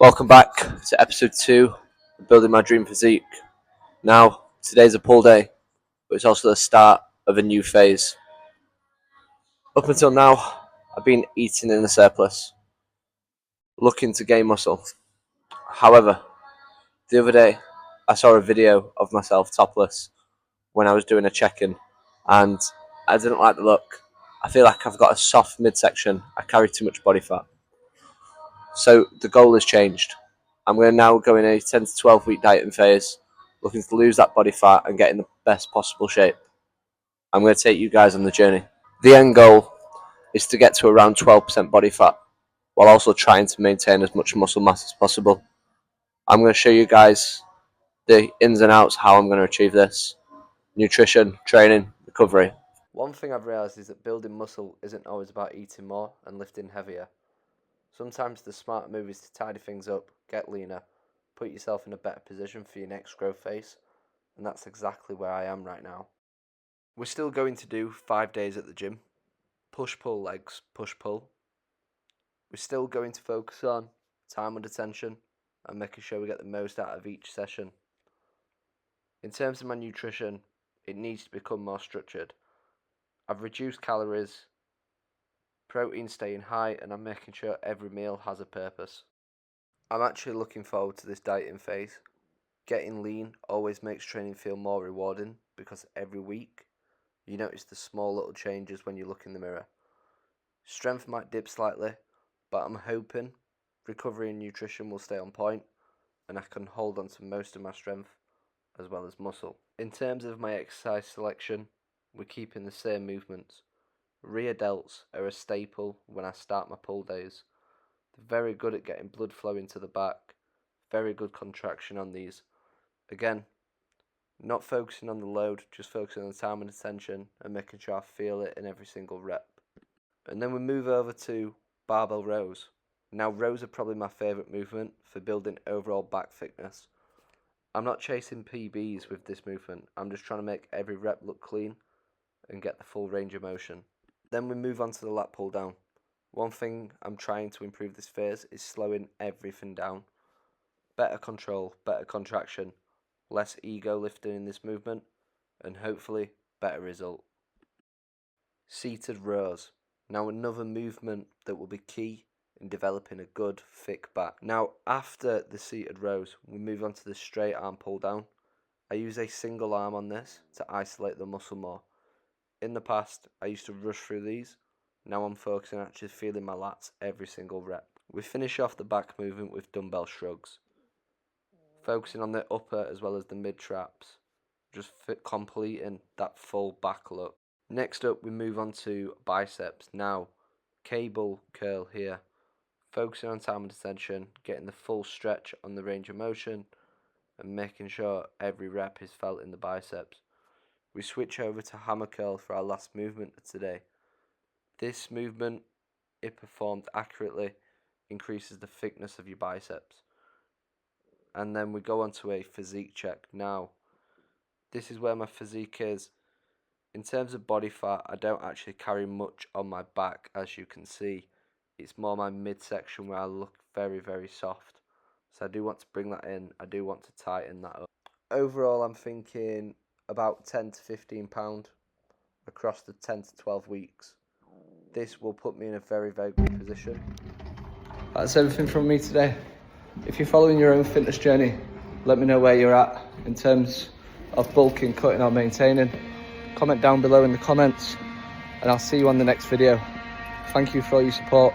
Welcome back to episode 2 of Building My Dream Physique. Now, today's a pull day, but it's also the start of a new phase. Up until now, I've been eating in a surplus, looking to gain muscle. However, the other day, I saw a video of myself topless when I was doing a check-in, and I didn't like the look. I feel like I've got a soft midsection. I carry too much body fat. So the goal has changed. I'm going to now go in a 10 to 12 week dieting phase, looking to lose that body fat and get in the best possible shape. I'm going to take you guys on the journey. The end goal is to get to around 12% body fat, while also trying to maintain as much muscle mass as possible. I'm going to show you guys the ins and outs, how I'm going to achieve this. Nutrition, training, recovery. One thing I've realised is that building muscle isn't always about eating more and lifting heavier. Sometimes the smart move is to tidy things up, get leaner, put yourself in a better position for your next growth phase, and that's exactly where I am right now. We're still going to do 5 days at the gym, push-pull legs, push-pull. We're still going to focus on time under tension and making sure we get the most out of each session. In terms of my nutrition, it needs to become more structured. I've reduced calories, protein staying high, and I'm making sure every meal has a purpose. I'm actually looking forward to this dieting phase. Getting lean always makes training feel more rewarding because every week you notice the small little changes when you look in the mirror. Strength might dip slightly, but I'm hoping recovery and nutrition will stay on point and I can hold on to most of my strength as well as muscle. In terms of my exercise selection, we're keeping the same movements. Rear delts are a staple when I start my pull days. They're very good at getting blood flow into the back, very good contraction on these. Again, not focusing on the load, just focusing on the time and attention and making sure I feel it in every single rep. And then we move over to barbell rows. Now rows are probably my favourite movement for building overall back thickness. I'm not chasing PBs with this movement, I'm just trying to make every rep look clean and get the full range of motion. Then we move on to the lat pull down. One thing I'm trying to improve this phase is slowing everything down. Better control, better contraction, less ego lifting in this movement, and hopefully better result. Seated rows. Now another movement that will be key in developing a good thick back. Now after the seated rows, we move on to the straight arm pull down. I use a single arm on this to isolate the muscle more. In the past, I used to rush through these. Now I'm focusing on actually feeling my lats every single rep. We finish off the back movement with dumbbell shrugs. Focusing on the upper as well as the mid traps. Just completing that full back look. Next up, we move on to biceps. Now, cable curl here. Focusing on time and attention, getting the full stretch on the range of motion, and making sure every rep is felt in the biceps. We switch over to hammer curl for our last movement of today. This movement, if performed accurately, increases the thickness of your biceps. And then we go on to a physique check. Now, this is where my physique is. In terms of body fat, I don't actually carry much on my back, as you can see. It's more my midsection where I look very, very soft. So I do want to bring that in. I do want to tighten that up. Overall, I'm thinking about 10 to 15 pound across the 10 to 12 weeks. This will put me in a very, very good position. That's everything from me today. If you're following your own fitness journey, let me know where you're at in terms of bulking, cutting or maintaining. Comment down below in the comments and I'll see you on the next video. Thank you for all your support.